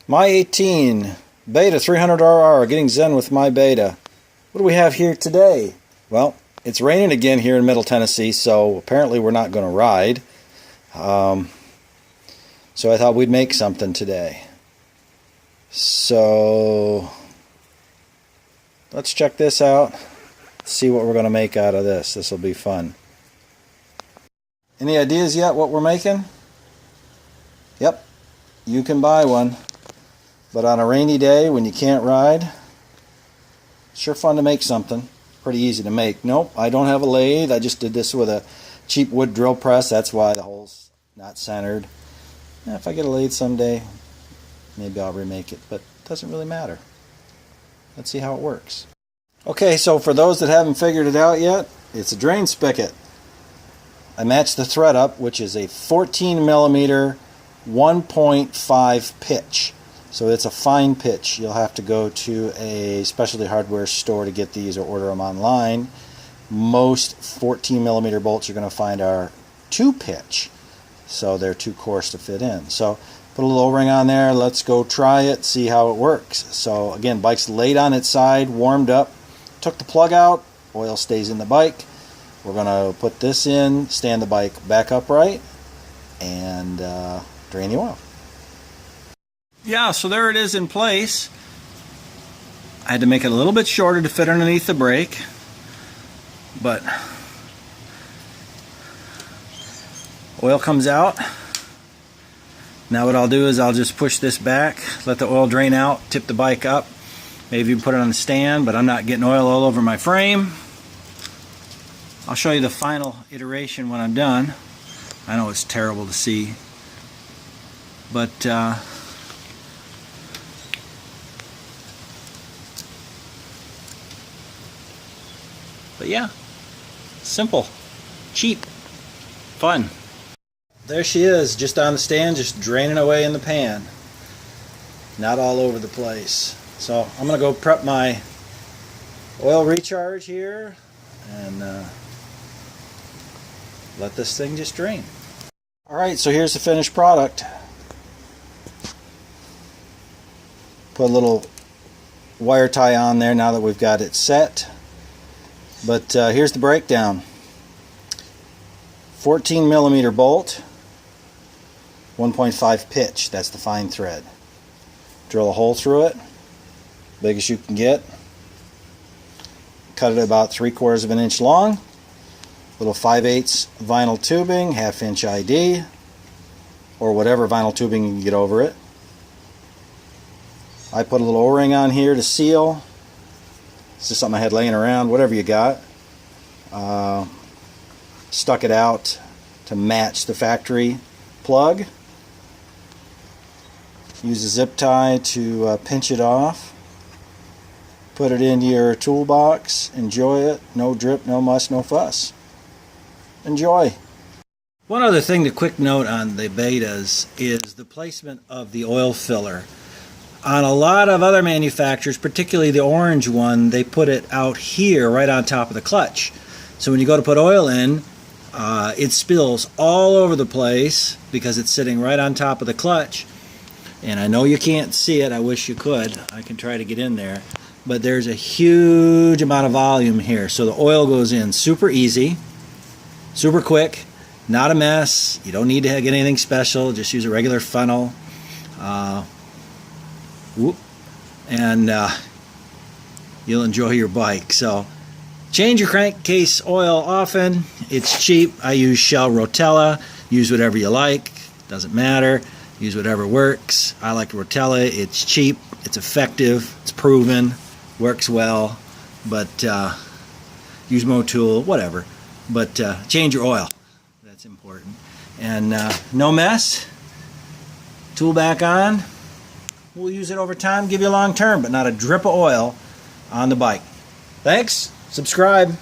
MY18 Beta 300RR, getting zen with my beta. What do we have here today? Well, it's raining again here in Middle Tennessee, so apparently we're not going to ride. So I thought we'd make something today. So let's check this out. See what we're going to make out of this. This will be fun. Any ideas yet what we're making? Yep, you can buy one. But on a rainy day when you can't ride, it's sure fun to make something. Pretty easy to make. Nope, I don't have a lathe. I just did this with a cheap wood drill press. That's why the hole's not centered. If I get a lathe someday, maybe I'll remake it, but it doesn't really matter. Let's see how it works. Okay, so for those that haven't figured it out yet, it's a drain spigot. I matched the thread up, which is a 14 millimeter 1.5 pitch. So it's a fine pitch. You'll have to go to a specialty hardware store to get these or order them online. Most 14 millimeter bolts you're going to find are 2 pitch. So they're too coarse to fit in. So put a little O-ring on there. Let's go try it, see how it works. So again, bike's laid on its side, warmed up. Took the plug out. Oil stays in the bike. We're going to put this in, stand the bike back upright, and drain the oil. Yeah, so there it is in place. I had to make it a little bit shorter to fit underneath the brake, but oil comes out. Now what I'll do is I'll just push this back, let the oil drain out, tip the bike up, maybe even put it on the stand, but I'm not getting oil all over my frame. I'll show you the final iteration when I'm done. I know it's terrible to see, but yeah, simple, cheap, fun. There she is, just on the stand, just draining away in the pan. Not all over the place. So I'm going to go prep my oil recharge here and let this thing just drain. Alright, so here's the finished product. Put a little wire tie on there now that we've got it set. But here's the breakdown. 14 millimeter bolt, 1.5 pitch, that's the fine thread. Drill a hole through it, big as you can get. Cut it about 3/4 of an inch long. Little 5/8 vinyl tubing, 1/2 inch ID, or whatever vinyl tubing you can get over it. I put a little O-ring on here to seal. This is something I had laying around, whatever you got. Stuck it out to match the factory plug. Use a zip tie to pinch it off. Put it into your toolbox. Enjoy it. No drip, no muss, no fuss. Enjoy. One other thing to quick note on the betas is the placement of the oil filler. On a lot of other manufacturers, particularly the orange one, they put it out here right on top of the clutch. So when you go to put oil in, it spills all over the place because it's sitting right on top of the clutch. And I know you can't see it. I wish you could. I can try to get in there. But there's a huge amount of volume here. So the oil goes in super easy, super quick, not a mess. You don't need to get anything special. Just use a regular funnel. And you'll enjoy your bike. So change your crankcase oil often. It's cheap. I use Shell Rotella. Use whatever you like. Doesn't matter. Use whatever works. I like Rotella. It's cheap. It's effective. It's proven. Works well. But use Motul. Whatever. But change your oil. That's important. And no mess. Tool back on. We'll use it over time, give you a long term, but not a drip of oil on the bike. Thanks. Subscribe.